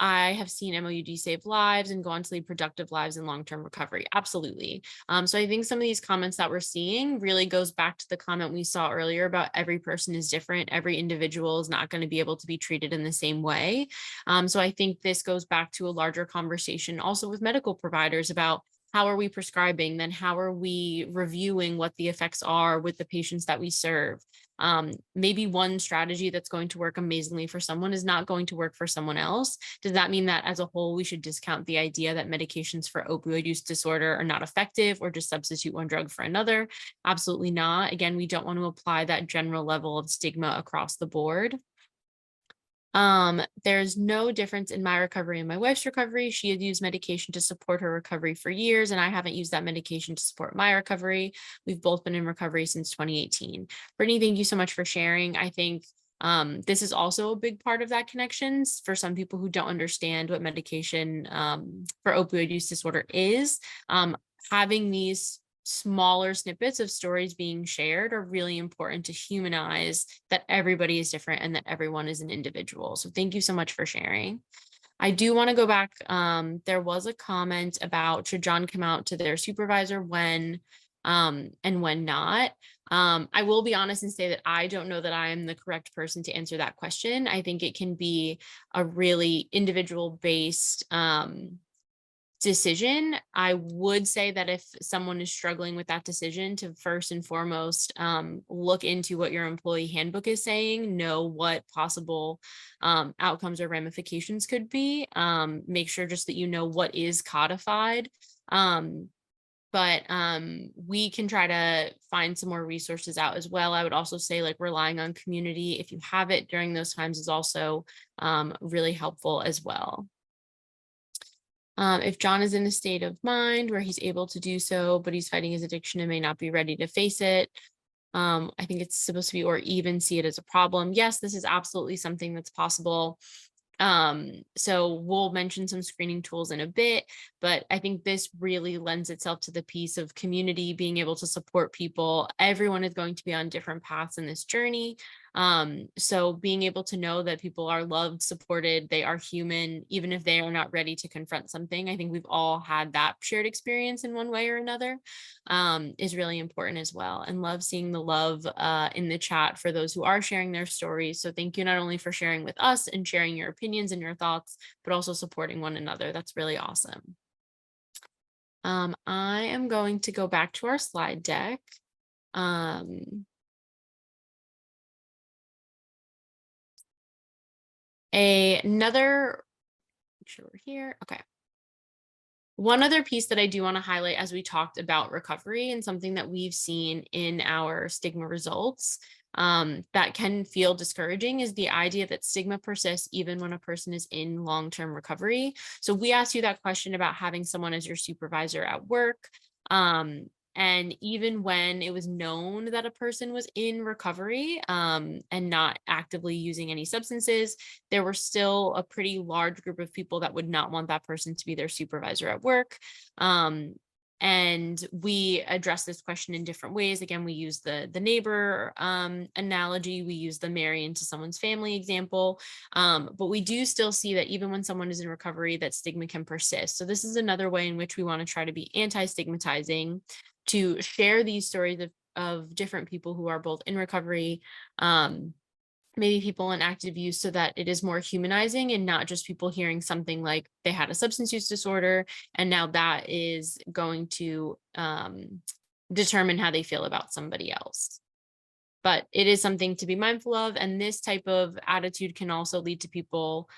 I have seen MOUD save lives and go on to lead productive lives in long-term recovery. Absolutely. So I think some of these comments that we're seeing really goes back to the comment we saw earlier about every person is different. Every individual is not going to be able to be treated in the same way. So I think this goes back to a larger conversation also with medical providers about how are we prescribing, then how are we reviewing what the effects are with the patients that we serve. Maybe one strategy that's going to work amazingly for someone is not going to work for someone else. Does that mean that as a whole, we should discount the idea that medications for opioid use disorder are not effective or just substitute one drug for another? Absolutely not. Again, we don't want to apply that general level of stigma across the board. There's no difference in my recovery and my wife's recovery. She had used medication to support her recovery for years, and I haven't used that medication to support my recovery. We've both been in recovery since 2018. Brittany, thank you so much for sharing. I think this is also a big part of that connections for some people who don't understand what medication for opioid use disorder is. Having these smaller snippets of stories being shared are really important to humanize that everybody is different and that everyone is an individual. So thank you so much for sharing. I do want to go back. There was a comment about should John come out to their supervisor when and when not. I will be honest and say that I don't know that I am the correct person to answer that question. I think it can be a really individual based decision, I would say that if someone is struggling with that decision, to first and foremost look into what your employee handbook is saying, know what possible outcomes or ramifications could be. Make sure just that you know what is codified. But we can try to find some more resources out as well. I would also say, like, relying on community, if you have it during those times, is also really helpful as well. If John is in a state of mind where he's able to do so, but he's fighting his addiction and may not be ready to face it, I think it's supposed to be, or even see it as a problem. Yes, this is absolutely something that's possible. So we'll mention some screening tools in a bit, but I think this really lends itself to the piece of community, being able to support people. Everyone is going to be on different paths in this journey. So being able to know that people are loved, supported, they are human, even if they are not ready to confront something. I think we've all had that shared experience in one way or another, is really important as well. And love seeing the love in the chat for those who are sharing their stories. So thank you not only for sharing with us and sharing your opinions and your thoughts, but also supporting one another. That's really awesome. I am going to go back to our slide deck. Another, make sure we're here. Okay. One other piece that I do want to highlight as we talked about recovery, and something that we've seen in our stigma results that can feel discouraging, is the idea that stigma persists even when a person is in long-term recovery. So we asked you that question about having someone as your supervisor at work. And even when it was known that a person was in recovery and not actively using any substances, there were still a pretty large group of people that would not want that person to be their supervisor at work. And we address this question in different ways. Again, we use the neighbor analogy. We use the marry into someone's family example. But we do still see that even when someone is in recovery, that stigma can persist. So this is another way in which we want to try to be anti-stigmatizing, to share these stories of different people who are both in recovery, maybe people in active use, so that it is more humanizing and not just people hearing something like they had a substance use disorder and now that is going to determine how they feel about somebody else. But it is something to be mindful of, and this type of attitude can also lead to people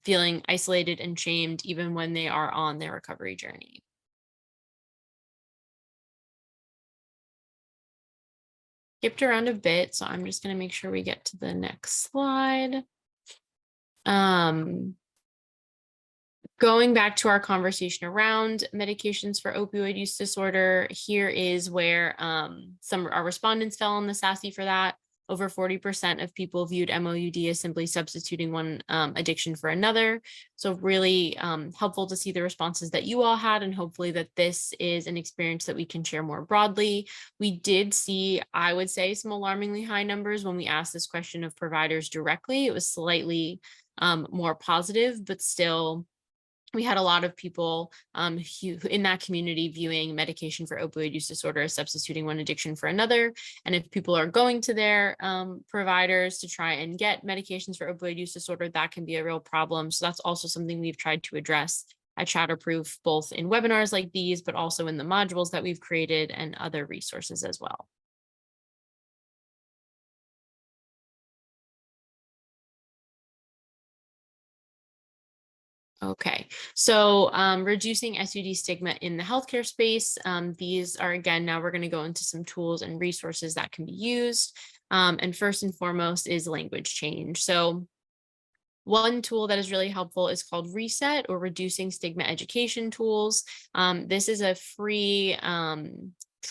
feeling isolated and shamed even when they are on their recovery journey. Skipped around a bit, so I'm just going to make sure we get to the next slide. Going back to our conversation around medications for opioid use disorder, here is where some of our respondents fell on the SASE for that. Over 40% of people viewed MOUD as simply substituting one addiction for another. So really helpful to see the responses that you all had, and hopefully that this is an experience that we can share more broadly. We did see, I would say, some alarmingly high numbers when we asked this question of providers directly. It was slightly more positive, but still, we had a lot of people who in that community viewing medication for opioid use disorder as substituting one addiction for another. And if people are going to their providers to try and get medications for opioid use disorder, that can be a real problem. So that's also something we've tried to address at Shatterproof, both in webinars like these, but also in the modules that we've created and other resources as well. Okay, so reducing SUD stigma in the healthcare space. These are, again, now we're going to go into some tools and resources that can be used. And first and foremost is language change. So one tool that is really helpful is called Reset, or Reducing Stigma Education Tools. This is a free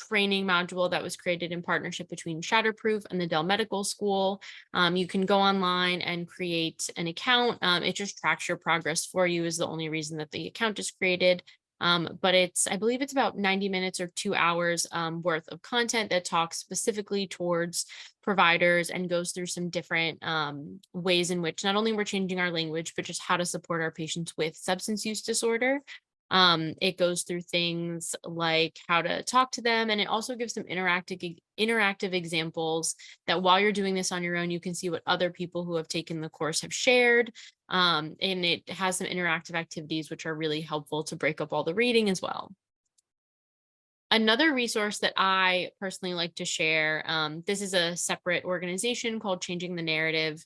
training module that was created in partnership between Shatterproof and the Dell Medical School. You can go online and create an account. It just tracks your progress for you, is the only reason that the account is created. But I believe it's about 90 minutes or 2 hours worth of content that talks specifically towards providers and goes through some different ways in which not only we're changing our language, but just how to support our patients with substance use disorder. It goes through things like how to talk to them, and it also gives some interactive examples that while you're doing this on your own, you can see what other people who have taken the course have shared. And it has some interactive activities which are really helpful to break up all the reading as well. Another resource that I personally like to share, this is a separate organization called Changing the Narrative.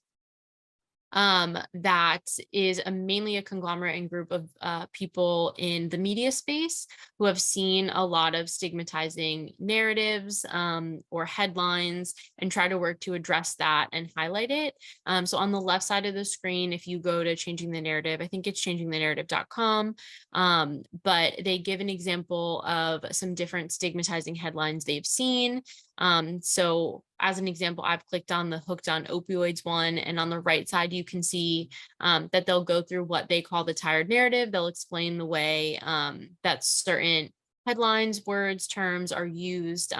That is mainly a conglomerate and group of people in the media space who have seen a lot of stigmatizing narratives or headlines and try to work to address that and highlight it. So on the left side of the screen, if you go to Changing the Narrative, I think it's changingthenarrative.com, but they give an example of some different stigmatizing headlines they've seen. So as an example, I've clicked on the Hooked on Opioids one, and on the right side, you can see that they'll go through what they call the tired narrative. They'll explain the way that certain headlines, words, terms are used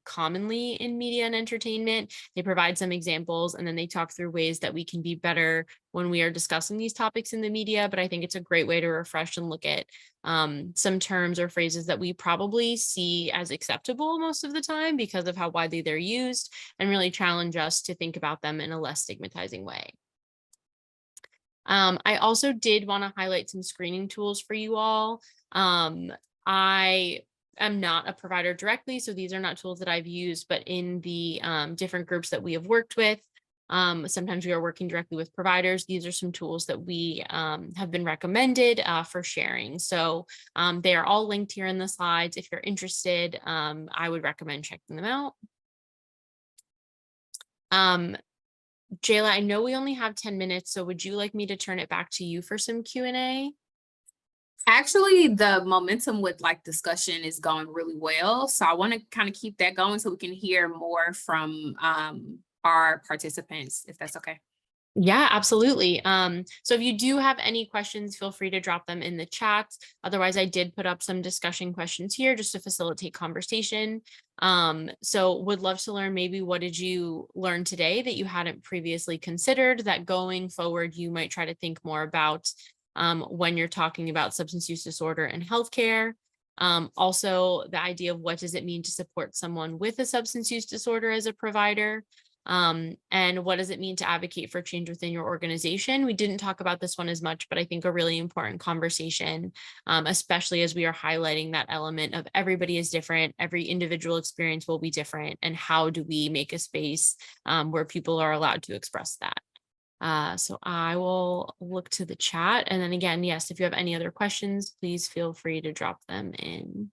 commonly in media and entertainment. They provide some examples, and then they talk through ways that we can be better when we are discussing these topics in the media. But I think it's a great way to refresh and look at some terms or phrases that we probably see as acceptable most of the time because of how widely they're used, and really challenge us to think about them in a less stigmatizing way. I also did want to highlight some screening tools for you all. I am not a provider directly, so these are not tools that I've used, but in the different groups that we have worked with, sometimes we are working directly with providers. These are some tools that we have been recommended for sharing. So they are all linked here in the slides. If you're interested, I would recommend checking them out. Jayla, I know we only have 10 minutes, so would you like me to turn it back to you for some Q&A? Actually, the momentum with like discussion is going really well. So I want to kind of keep that going so we can hear more from our participants, if that's okay. Yeah, absolutely. So if you do have any questions, feel free to drop them in the chat. Otherwise, I did put up some discussion questions here just to facilitate conversation. So would love to learn maybe what did you learn today that you hadn't previously considered that going forward you might try to think more about when you're talking about substance use disorder and healthcare. Also, the idea of what does it mean to support someone with a substance use disorder as a provider? And what does it mean to advocate for change within your organization? We didn't talk about this one as much, but I think a really important conversation, especially as we are highlighting that element of everybody is different, every individual experience will be different, and how do we make a space where people are allowed to express that? So I will look to the chat. And then again, yes, if you have any other questions, please feel free to drop them in.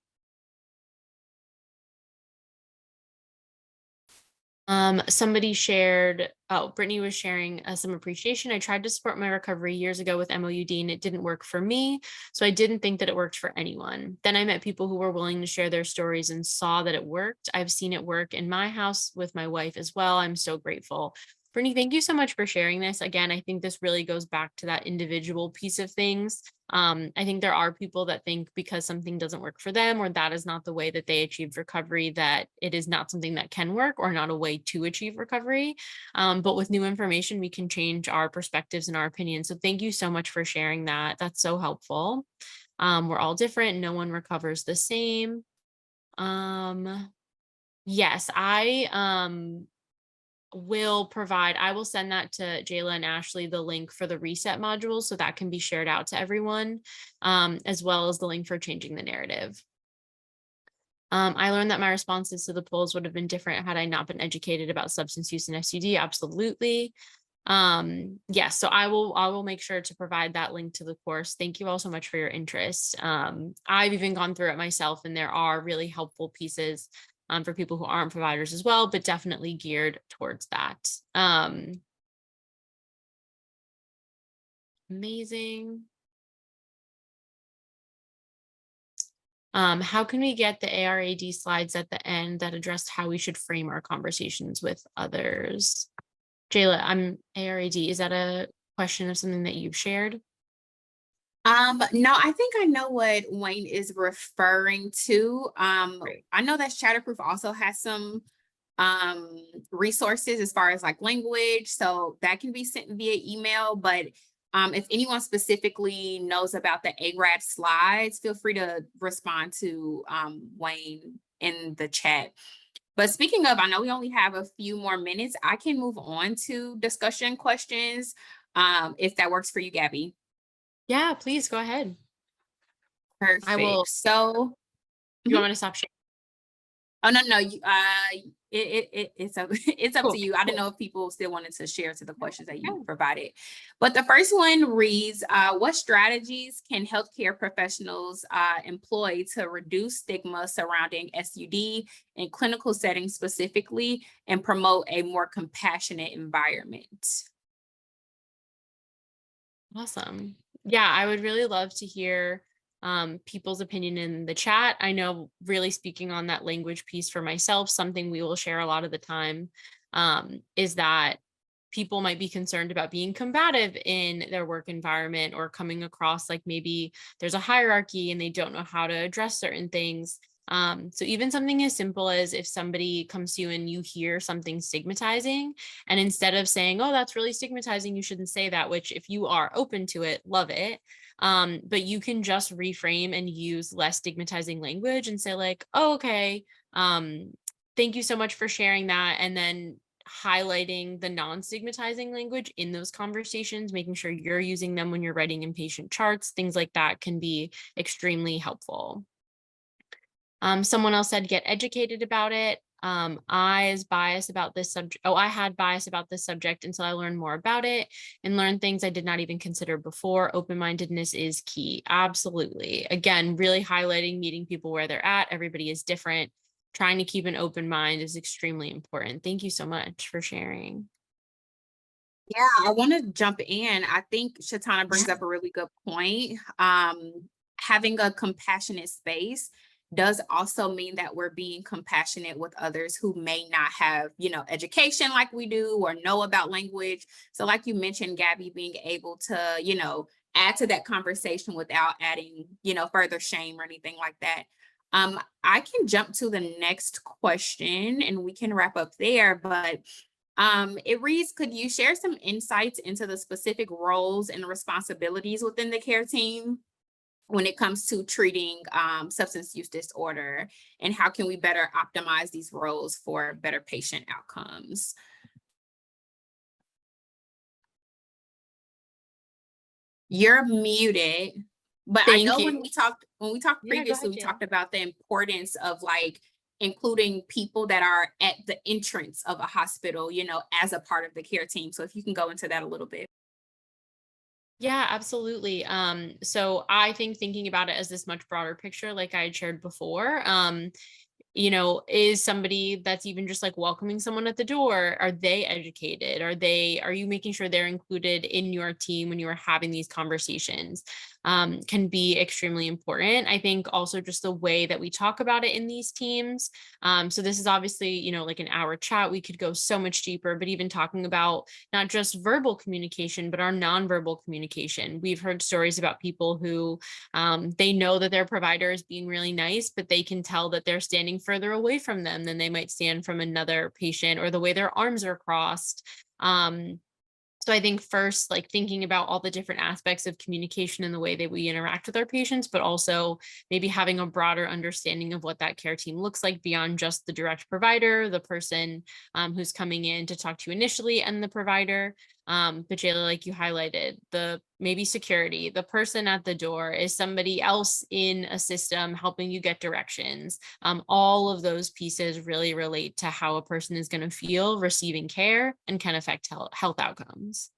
Somebody shared, Brittany was sharing some appreciation. I tried to support my recovery years ago with MOUD and it didn't work for me. So I didn't think that it worked for anyone. Then I met people who were willing to share their stories and saw that it worked. I've seen it work in my house with my wife as well. I'm so grateful. Brittany, thank you so much for sharing this. Again, I think this really goes back to that individual piece of things. I think there are people that think because something doesn't work for them or that is not the way that they achieved recovery, that it is not something that can work or not a way to achieve recovery. But with new information, we can change our perspectives and our opinions. So thank you so much for sharing that. That's so helpful. We're all different. No one recovers the same. Yes, I will send that to Jayla and Ashley, the link for the reset module, so that can be shared out to everyone, as well as the link for changing the narrative. I learned that my responses to the polls would have been different had I not been educated about substance use and SUD. Absolutely. Yes, so I will make sure to provide that link to the course. Thank you all so much for your interest. I've even gone through it myself, and there are really helpful pieces for people who aren't providers as well, but definitely geared towards that. Amazing. How can we get the ARAD slides at the end that address how we should frame our conversations with others? Jayla, I'm ARAD. Is that a question of something that you've shared? No, I think I know what Wayne is referring to. I know that Shatterproof also has some resources as far as like language, so that can be sent via email, but If anyone specifically knows about the ARAD slides, feel free to respond to Wayne in the chat. But speaking of, I know we only have a few more minutes. I can move on to discussion questions if that works for you, Gabby. Yeah, please go ahead. Perfect. I will. So, You want me to stop sharing? oh no, it's up it's up Cool, to you. I didn't cool. know if people still wanted to share to the questions that you Yeah. provided. But the first one reads, what strategies can healthcare professionals employ to reduce stigma surrounding SUD in clinical settings specifically and promote a more compassionate environment? Awesome. Yeah, I would really love to hear people's opinion in the chat. I know, really speaking on that language piece for myself, something we will share a lot of the time is that people might be concerned about being combative in their work environment or coming across like maybe there's a hierarchy and they don't know how to address certain things. So even something as simple as if somebody comes to you and you hear something stigmatizing, and instead of saying, oh, that's really stigmatizing, you shouldn't say that, which if you are open to it, love it. But you can just reframe and use less stigmatizing language and say like, oh, okay, thank you so much for sharing that. And then highlighting the non-stigmatizing language in those conversations, making sure you're using them when you're writing inpatient charts, things like that can be extremely helpful. Someone else said, get educated about it. I had bias about this subject until I learned more about it and learned things I did not even consider before. Open-mindedness is key. Absolutely. Again, really highlighting meeting people where they're at. Everybody is different. Trying to keep an open mind is extremely important. Thank you so much for sharing. Yeah, I want to jump in. I think Shatana brings up a really good point. Having a compassionate space does also mean that we're being compassionate with others who may not have, education like we do or know about language. So like you mentioned, Gabby, being able to, add to that conversation without adding, further shame or anything like that. I can jump to the next question and we can wrap up there, but it reads, could you share some insights into the specific roles and responsibilities within the care team when it comes to treating substance use disorder, and how can we better optimize these roles for better patient outcomes? You're muted, but I know when we talked previously, we talked about the importance of like including people that are at the entrance of a hospital, as a part of the care team. So if you can go into that a little bit. Yeah, absolutely. So I think thinking about it as this much broader picture, like I had shared before, is somebody that's even just like welcoming someone at the door, are they educated? Are you making sure they're included in your team when you are having these conversations? Can be extremely important. I think also just the way that we talk about it in these teams. So this is obviously, like an hour chat, we could go so much deeper, but even talking about not just verbal communication, but our nonverbal communication. We've heard stories about people who they know that their provider is being really nice, but they can tell that they're standing further away from them than they might stand from another patient, or the way their arms are crossed. So I think first, like thinking about all the different aspects of communication and the way that we interact with our patients, but also maybe having a broader understanding of what that care team looks like beyond just the direct provider, the person who's coming in to talk to you initially, and the provider. But Jayla, like you highlighted, the maybe security, the person at the door is somebody else in a system helping you get directions. All of those pieces really relate to how a person is going to feel receiving care and can affect health outcomes.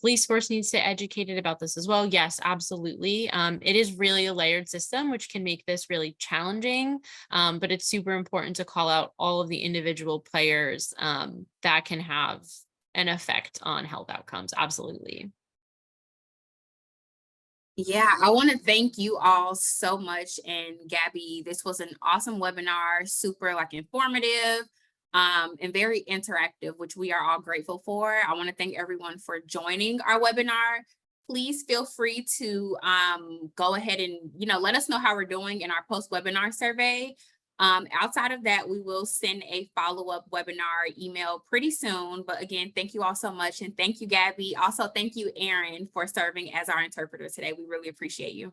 Police force needs to be educated about this as well. Yes, absolutely. It is really a layered system, which can make this really challenging, but it's super important to call out all of the individual players that can have an effect on health outcomes. Absolutely. Yeah, I want to thank you all so much. And Gabby, this was an awesome webinar, super informative and very interactive, which we are all grateful for. I want to thank everyone for joining our webinar. Please feel free to go ahead and let us know how we're doing in our post-webinar survey. Outside of that, we will send a follow-up webinar email pretty soon. But again, thank you all so much. And thank you, Gabby. Also, thank you, Erin, for serving as our interpreter today. We really appreciate you.